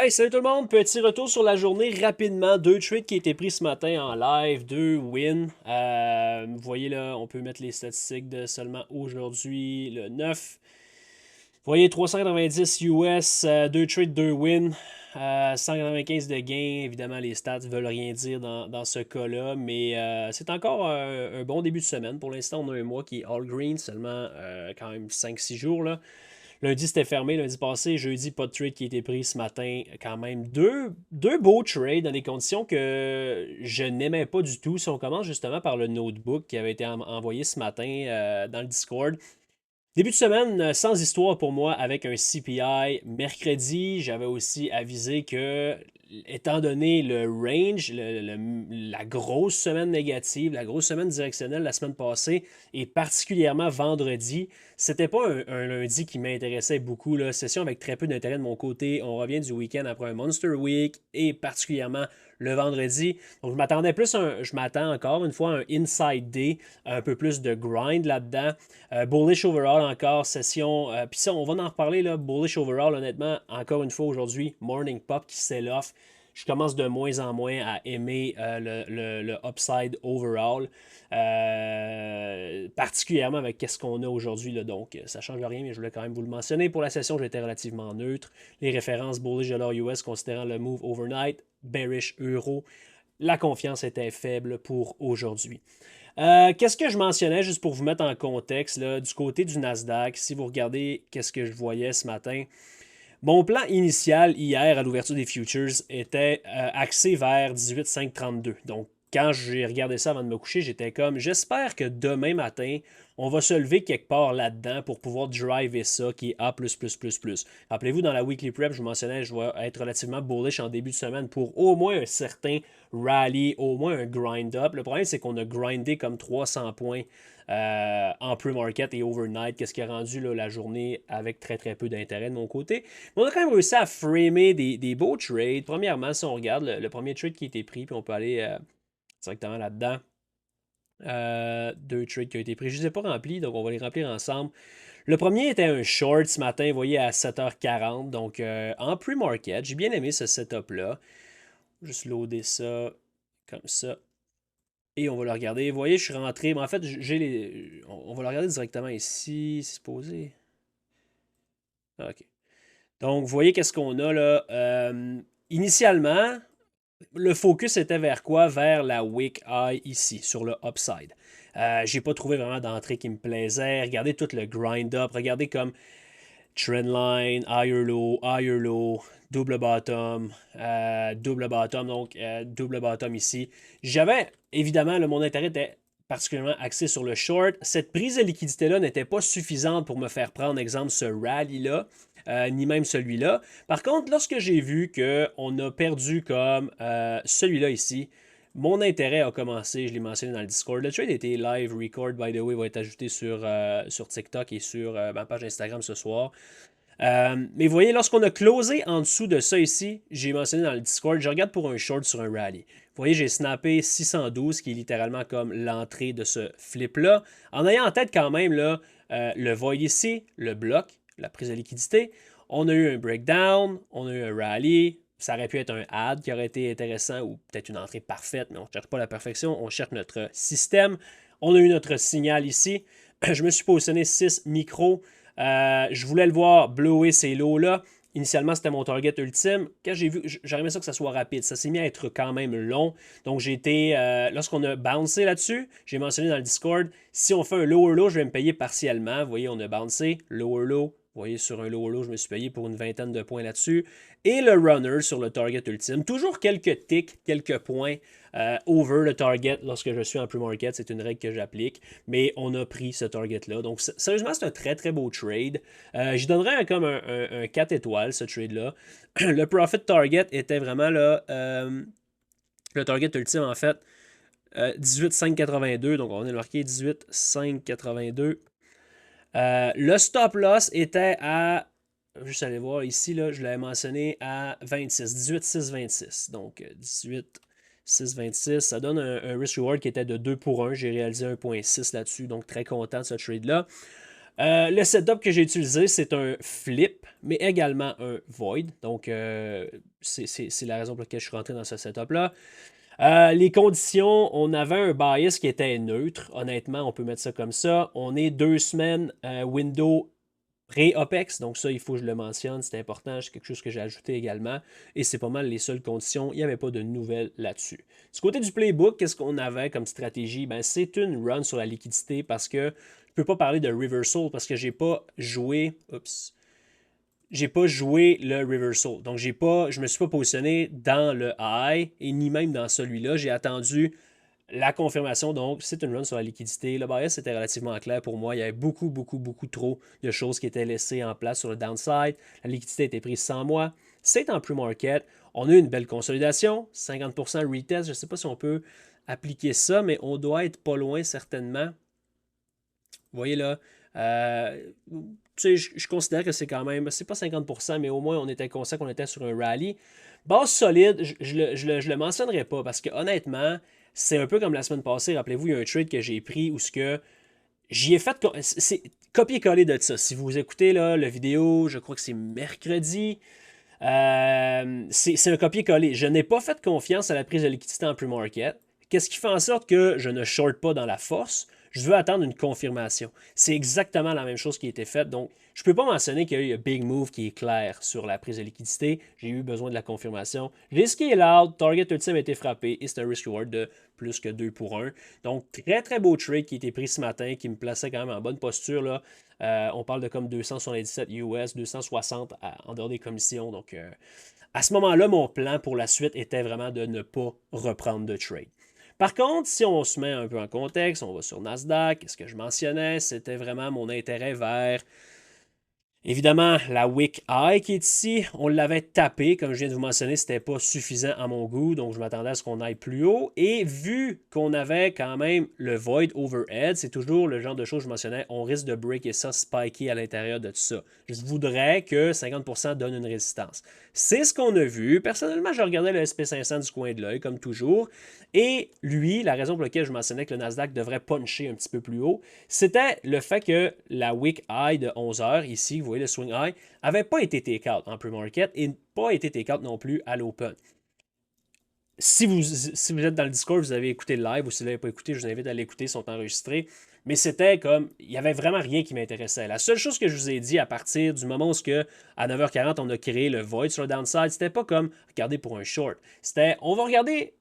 Hey, salut tout le monde! Petit retour sur la journée rapidement. Deux trades qui ont été pris ce matin en live, deux wins. Vous voyez là, on peut mettre les statistiques de seulement aujourd'hui, le 9. Vous voyez 390 US, deux trades, deux wins, 195 de gains. Évidemment, les stats ne veulent rien dire dans ce cas-là, mais c'est encore un bon début de semaine. Pour l'instant, on a un mois qui est all green, seulement quand même 5-6 jours là. Lundi, c'était fermé. Lundi passé, jeudi, pas de trade qui a été pris ce matin. Quand même, deux beaux trades dans des conditions que je n'aimais pas du tout. Si on commence justement par le notebook qui avait été envoyé ce matin dans le Discord. Début de semaine sans histoire pour moi avec un CPI. Mercredi, j'avais aussi avisé que, étant donné le range, la grosse semaine négative, la grosse semaine directionnelle la semaine passée, et particulièrement vendredi, c'était pas un lundi qui m'intéressait beaucoup. Là. Session avec très peu d'intérêt de mon côté. On revient du week-end après un Monster Week et particulièrement le vendredi. Donc je m'attends encore une fois à un Inside Day, un peu plus de grind là-dedans. Bullish overall encore, session. Puis ça, on va en reparler, là. Bullish overall, honnêtement, encore une fois aujourd'hui, Morning Pop qui sell off. Je commence de moins en moins à aimer le upside overall, particulièrement avec qu'est-ce qu'on a aujourd'hui. Là. Donc, ça ne change rien, mais je voulais quand même vous le mentionner. Pour la session, j'étais relativement neutre. Les références bullish de l'or US considérant le move overnight, bearish euro. La confiance était faible pour aujourd'hui. Qu'est-ce que je mentionnais, juste pour vous mettre en contexte, là, du côté du Nasdaq, si vous regardez qu'est-ce que je voyais ce matin, mon plan initial hier à l'ouverture des futures était axé vers 18,532. Donc, quand j'ai regardé ça avant de me coucher, j'étais comme, j'espère que demain matin, on va se lever quelque part là-dedans pour pouvoir driver ça qui est A++++. Rappelez-vous, dans la weekly prep, je vous mentionnais, je vais être relativement bullish en début de semaine pour au moins un certain rally, au moins un grind-up. Le problème, c'est qu'on a grindé comme 300 points en pre-market et overnight, qu'est-ce qui a rendu là, la journée avec très très peu d'intérêt de mon côté. Mais on a quand même réussi à framer des beaux trades. Premièrement, si on regarde le premier trade qui a été pris, puis on peut aller directement là-dedans. Deux trades qui ont été pris. Je ne les ai pas remplis, donc on va les remplir ensemble. Le premier était un short ce matin, vous voyez, à 7h40. Donc en pre-market, j'ai bien aimé ce setup-là. Juste loader ça comme ça. Et on va le regarder. Vous voyez, je suis rentré. Mais en fait, j'ai les. On va le regarder directement ici. C'est supposé. OK. Donc, vous voyez qu'est-ce qu'on a là. Initialement, le focus était vers quoi? Vers la Wick Eye ici, sur le upside. J'ai pas trouvé vraiment d'entrée qui me plaisait. Regardez tout le grind-up. Regardez comme trendline, higher low, double bottom, donc double bottom ici. J'avais, évidemment, mon intérêt était particulièrement axé sur le short. Cette prise de liquidité-là n'était pas suffisante pour me faire prendre, exemple, ce rally-là, ni même celui-là. Par contre, lorsque j'ai vu qu'on a perdu comme celui-là ici, mon intérêt a commencé, je l'ai mentionné dans le Discord. Le trade était live record, by the way, va être ajouté sur TikTok et sur ma page Instagram ce soir. Mais vous voyez, lorsqu'on a closé en dessous de ça ici, j'ai mentionné dans le Discord, je regarde pour un short sur un rally. Vous voyez, j'ai snappé 612, qui est littéralement comme l'entrée de ce flip-là, en ayant en tête quand même là, le void ici, le bloc, la prise de liquidité. On a eu un breakdown, on a eu un rally. Ça aurait pu être un add qui aurait été intéressant ou peut-être une entrée parfaite, mais on ne cherche pas la perfection, on cherche notre système. On a eu notre signal ici. Je me suis positionné 6 micros. Je voulais le voir blower ces lots-là. Initialement, c'était mon target ultime. Quand j'ai vu, j'aimerais ça que ça soit rapide. Ça s'est mis à être quand même long. Donc, j'ai été, lorsqu'on a bouncé là-dessus, j'ai mentionné dans le Discord, si on fait un lower low, je vais me payer partiellement. Vous voyez, on a bouncé, lower low. Vous voyez, sur un lower low, je me suis payé pour une vingtaine de points là-dessus. Et le runner sur le target ultime. Toujours quelques ticks, quelques points over le target lorsque je suis en pre-market. C'est une règle que j'applique. Mais on a pris ce target-là. Donc, sérieusement, c'est un très, très beau trade. J'y donnerais comme un 4 étoiles, ce trade-là. Le profit target était vraiment là. Le target ultime, en fait, 18,582. Donc, on a marqué 18,582. Le stop loss était à. Juste aller voir ici, là, je l'avais mentionné à 26, 18,626. Donc, 18,626. Ça donne un risk reward qui était de 2 pour 1. J'ai réalisé 1,6 là-dessus. Donc, très content de ce trade-là. Le setup que j'ai utilisé, c'est un flip, mais également un void. Donc, c'est la raison pour laquelle je suis rentré dans ce setup-là. Les conditions, on avait un bias qui était neutre. Honnêtement, on peut mettre ça comme ça. On est 2 semaines window pré-OPEX, donc ça, il faut que je le mentionne, c'est important, c'est quelque chose que j'ai ajouté également, et c'est pas mal les seules conditions, il n'y avait pas de nouvelles là-dessus. Du côté du playbook, qu'est-ce qu'on avait comme stratégie? Ben, c'est une run sur la liquidité parce que je ne peux pas parler de reversal parce que j'ai pas joué le reversal. Donc, je me suis pas positionné dans le high et ni même dans celui-là. J'ai attendu la confirmation, donc, c'est une run sur la liquidité. Le bias était relativement clair pour moi. Il y avait beaucoup, beaucoup, beaucoup trop de choses qui étaient laissées en place sur le downside. La liquidité était prise sans moi. C'est en pre-market. On a eu une belle consolidation. 50% retest. Je ne sais pas si on peut appliquer ça, mais on doit être pas loin certainement. Vous voyez là, je considère que c'est quand même, c'est pas 50%, mais au moins on était conscient qu'on était sur un rallye. Base solide, je le mentionnerai pas parce que honnêtement, c'est un peu comme la semaine passée. Rappelez-vous, il y a un trade que j'ai pris où ce que j'y ai fait, c'est copier-coller de ça. Si vous écoutez là, la vidéo, je crois que c'est mercredi. C'est un copier-coller. Je n'ai pas fait confiance à la prise de liquidité en pre-market. Qu'est-ce qui fait en sorte que je ne short pas dans la force? Je veux attendre une confirmation. C'est exactement la même chose qui a été faite. Donc, je ne peux pas mentionner qu'il y a eu un big move qui est clair sur la prise de liquidité. J'ai eu besoin de la confirmation. J'ai scale out, target ultime a été frappé et c'est un risk reward de plus que 2 pour 1. Donc, très très beau trade qui a été pris ce matin, qui me plaçait quand même en bonne posture. Là. On parle de comme 277 US, 260 en dehors des commissions. Donc, à ce moment-là, mon plan pour la suite était vraiment de ne pas reprendre de trade. Par contre, si on se met un peu en contexte, on va sur Nasdaq, ce que je mentionnais, c'était vraiment mon intérêt vers évidemment, la Wick Eye qui est ici, on l'avait tapé, comme je viens de vous mentionner, c'était pas suffisant à mon goût, donc je m'attendais à ce qu'on aille plus haut. Et vu qu'on avait quand même le Void Overhead, c'est toujours le genre de choses que je mentionnais, on risque de breaker ça, spiker à l'intérieur de tout ça. Je voudrais que 50% donne une résistance. C'est ce qu'on a vu. Personnellement, je regardais le SP500 du coin de l'œil, comme toujours. Et lui, la raison pour laquelle je mentionnais que le Nasdaq devrait puncher un petit peu plus haut, c'était le fait que la Wick High de 11 heures, ici, vous voyez le Swing High, n'avait pas été take-out en pre-market et pas été take-out non plus à l'open. Si vous êtes dans le Discord, vous avez écouté le live ou si vous ne l'avez pas écouté, je vous invite à l'écouter, ils sont enregistrés. Mais c'était comme, il n'y avait vraiment rien qui m'intéressait. La seule chose que je vous ai dit à partir du moment où à 9h40, on a créé le void sur le downside, c'était pas comme regarder pour un short. C'était, on va regarder.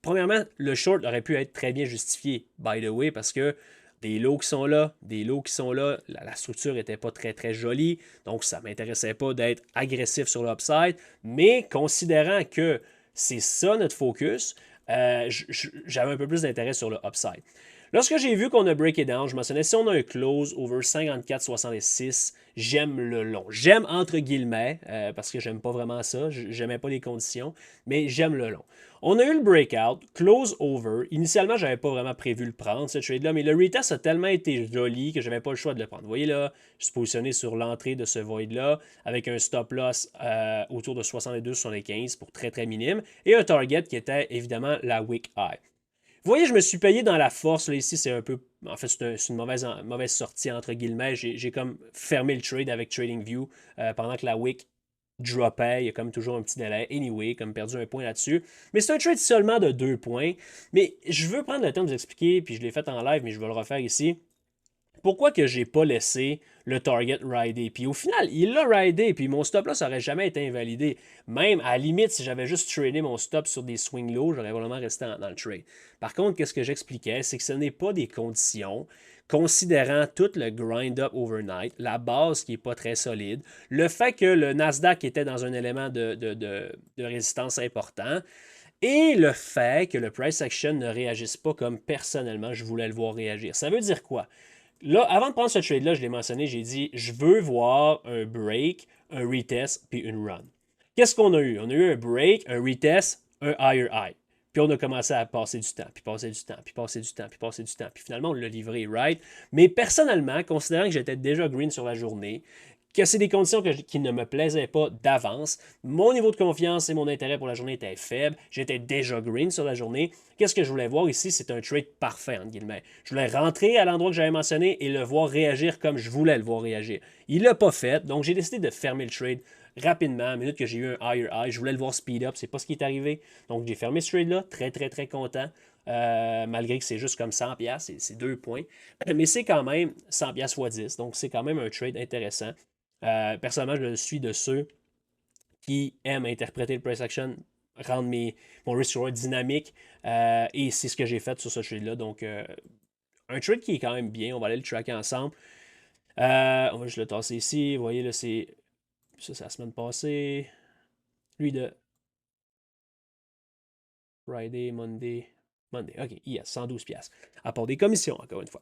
Premièrement, le short aurait pu être très bien justifié, by the way, parce que des lots qui sont là, la structure n'était pas très très jolie, donc ça ne m'intéressait pas d'être agressif sur l'upside, mais considérant que c'est ça notre focus, j'avais un peu plus d'intérêt sur le upside. Lorsque j'ai vu qu'on a break it down, je mentionnais si on a un close over 54,66, j'aime le long. J'aime entre guillemets, parce que j'aime pas vraiment ça, j'aimais pas les conditions, mais j'aime le long. On a eu le breakout, close over. Initialement, je n'avais pas vraiment prévu le prendre, ce trade-là, mais le retest a tellement été joli que je n'avais pas le choix de le prendre. Vous voyez là, je suis positionné sur l'entrée de ce void-là avec un stop loss autour de 62-75 pour très très minime et un target qui était évidemment la wick high. Vous voyez, je me suis payé dans la force. Là, ici, c'est un peu. En fait, c'est une mauvaise sortie, entre guillemets. J'ai comme fermé le trade avec TradingView pendant que la wick dropait. Il y a comme toujours un petit délai. Anyway, comme perdu un point là-dessus. Mais c'est un trade seulement de 2 points. Mais je veux prendre le temps de vous expliquer, puis je l'ai fait en live, mais je vais le refaire ici. Pourquoi que j'ai pas laissé le target rider? Puis au final, il l'a ridé, puis mon stop là, ça aurait jamais été invalidé. Même à la limite, si j'avais juste tradé mon stop sur des swing low, j'aurais vraiment resté dans le trade. Par contre, qu'est-ce que j'expliquais, c'est que ce n'est pas des conditions, considérant tout le grind-up overnight, la base qui n'est pas très solide, le fait que le Nasdaq était dans un élément de résistance important, et le fait que le price action ne réagisse pas comme personnellement je voulais le voir réagir. Ça veut dire quoi? Là, avant de prendre ce trade-là, je l'ai mentionné, j'ai dit je veux voir un break, un retest, puis une run. Qu'est-ce qu'on a eu? On a eu un break, un retest, un higher high. Puis on a commencé à passer du temps, puis passer du temps, puis passer du temps, puis passer du temps. Puis finalement, on l'a livré right. Mais personnellement, considérant que j'étais déjà green sur la journée, que c'est des conditions qui ne me plaisaient pas d'avance. Mon niveau de confiance et mon intérêt pour la journée étaient faibles. J'étais déjà green sur la journée. Qu'est-ce que je voulais voir ici? C'est un trade parfait, entre guillemets. Je voulais rentrer à l'endroit que j'avais mentionné et le voir réagir comme je voulais le voir réagir. Il ne l'a pas fait, donc j'ai décidé de fermer le trade rapidement, à la minute que j'ai eu un higher high. Je voulais le voir speed up, c'est pas ce qui est arrivé. Donc j'ai fermé ce trade-là, très très très content. Malgré que c'est juste comme 100$, c'est 2 points. Mais c'est quand même 100$ x 10, donc c'est quand même un trade intéressant. Personnellement, je suis de ceux qui aiment interpréter le price action, rendre mon risk reward dynamique, et c'est ce que j'ai fait sur ce trade-là. Donc, un trade qui est quand même bien, on va aller le tracker ensemble. On va juste le tasser ici. Vous voyez, là, c'est la semaine passée. Lui de Friday, Monday. OK, yes, 112$. À part des commissions, encore une fois.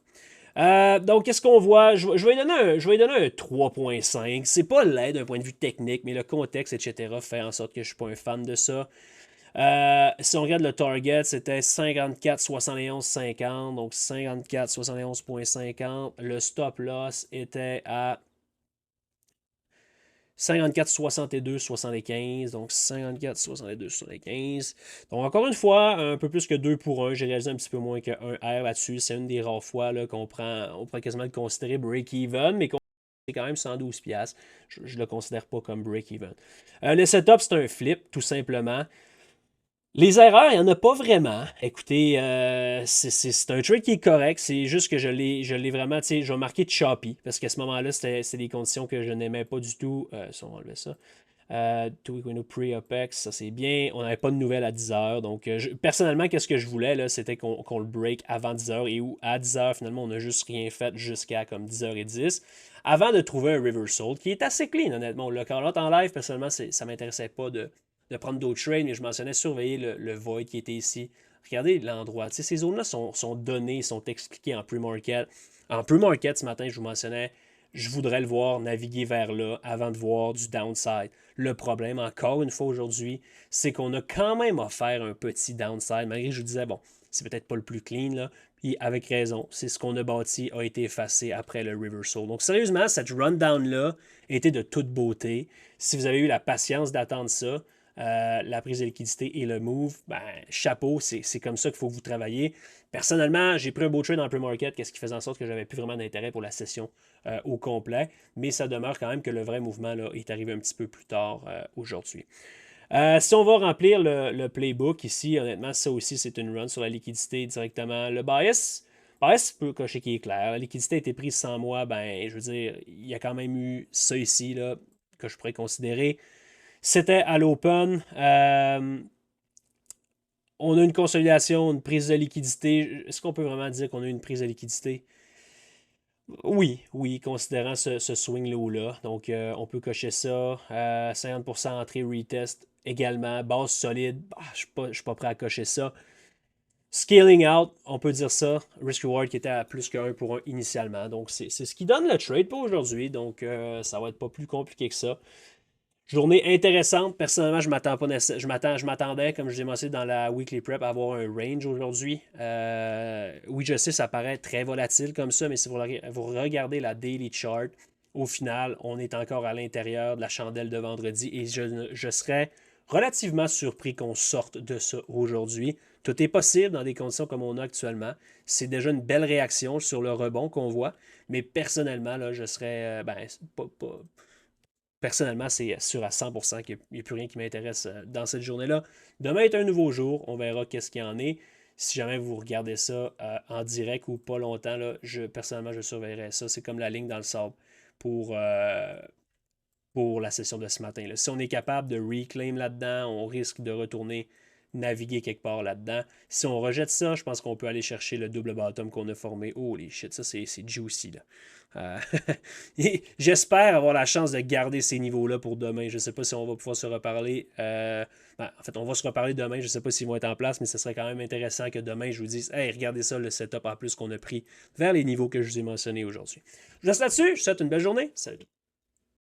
Donc, qu'est-ce qu'on voit? Je vais lui donner un 3.5. C'est pas laid d'un point de vue technique, mais le contexte, etc., fait en sorte que je ne suis pas un fan de ça. Si on regarde le target, c'était 54, 71, 50. Donc, 54, 71.50. Le stop loss était à 54, 62, 75. Donc, 54, 62, 75. Donc, encore une fois, un peu plus que 2 pour 1. J'ai réalisé un petit peu moins que 1 R là-dessus. C'est une des rares fois là, on pourrait quasiment le considérer break-even, mais c'est quand même 112$. Je ne le considère pas comme break-even. Le setup, c'est un flip, tout simplement. Les erreurs, il n'y en a pas vraiment. Écoutez, c'est un trade qui est correct. C'est juste que je l'ai vraiment, tu sais, je vais marquer choppy. Parce qu'à ce moment-là, c'était des conditions que je n'aimais pas du tout. Si on va enlever ça. Two-week window pre-OPEX, ça c'est bien. On n'avait pas de nouvelles à 10h. Donc, personnellement, qu'est-ce que je voulais, là, c'était qu'on le break avant 10h et où à 10h, finalement, on n'a juste rien fait jusqu'à comme 10h10. Avant de trouver un reversal qui est assez clean, honnêtement. Le call-out en live, personnellement, ça ne m'intéressait pas de prendre d'autres trades, mais je mentionnais surveiller le void qui était ici. Regardez l'endroit. Ces zones-là sont données, sont expliquées en pre-market. En pre-market, ce matin, je vous mentionnais, je voudrais le voir naviguer vers là avant de voir du downside. Le problème, encore une fois aujourd'hui, c'est qu'on a quand même offert un petit downside, malgré que je vous disais, bon, c'est peut-être pas le plus clean, là, puis avec raison, c'est ce qu'on a bâti a été effacé après le reversal. Donc sérieusement, cette rundown-là était de toute beauté. Si vous avez eu la patience d'attendre ça, la prise de liquidité et le move, ben, chapeau, c'est comme ça qu'il faut que vous travaillez. Personnellement, j'ai pris un beau trade dans le pre-market, qu'est-ce qui faisait en sorte que j'avais plus vraiment d'intérêt pour la session au complet, mais ça demeure quand même que le vrai mouvement là, est arrivé un petit peu plus tard aujourd'hui. Si on va remplir le playbook ici, honnêtement, ça aussi, c'est une run sur la liquidité directement. Le bias peut cocher qui est clair. La liquidité a été prise sans moi, ben, je veux dire, il y a quand même eu ça ici là, que je pourrais considérer. C'était à l'open. On a une consolidation, une prise de liquidité. Est-ce qu'on peut vraiment dire qu'on a une prise de liquidité? Oui, considérant ce swing low-là. Donc, on peut cocher ça. 50% entrée retest également. Base solide. Je ne suis pas prêt à cocher ça. Scaling out, on peut dire ça. Risk reward qui était à plus que 1 pour 1 initialement. Donc, c'est ce qui donne le trade pour aujourd'hui. Donc, ça va être pas plus compliqué que ça. Journée intéressante. Personnellement, je m'attendais, comme je l'ai mentionné dans la weekly prep, à avoir un range aujourd'hui. Oui, je sais, ça paraît très volatile comme ça, mais si vous regardez la daily chart, au final, on est encore à l'intérieur de la chandelle de vendredi et je serais relativement surpris qu'on sorte de ça aujourd'hui. Tout est possible dans des conditions comme on a actuellement. C'est déjà une belle réaction sur le rebond qu'on voit, mais personnellement, là, je serais personnellement, c'est sûr à 100% qu'il n'y a plus rien qui m'intéresse dans cette journée-là. Demain est un nouveau jour. On verra qu'est-ce qu'il y en est. Si jamais vous regardez ça en direct ou pas longtemps, là, personnellement, je surveillerai ça. C'est comme la ligne dans le sable pour la session de ce matin. Là. Si on est capable de reclaim là-dedans, on risque de retourner naviguer quelque part là-dedans. Si on rejette ça, je pense qu'on peut aller chercher le double bottom qu'on a formé. Holy shit, ça c'est juicy là. J'espère avoir la chance de garder ces niveaux-là pour demain. Je ne sais pas si on va pouvoir se reparler. En fait, on va se reparler demain. Je ne sais pas s'ils vont être en place, mais ce serait quand même intéressant que demain, je vous dise hey, regardez ça, le setup en plus qu'on a pris vers les niveaux que je vous ai mentionnés aujourd'hui. Je reste là-dessus. Je vous souhaite une belle journée. Salut.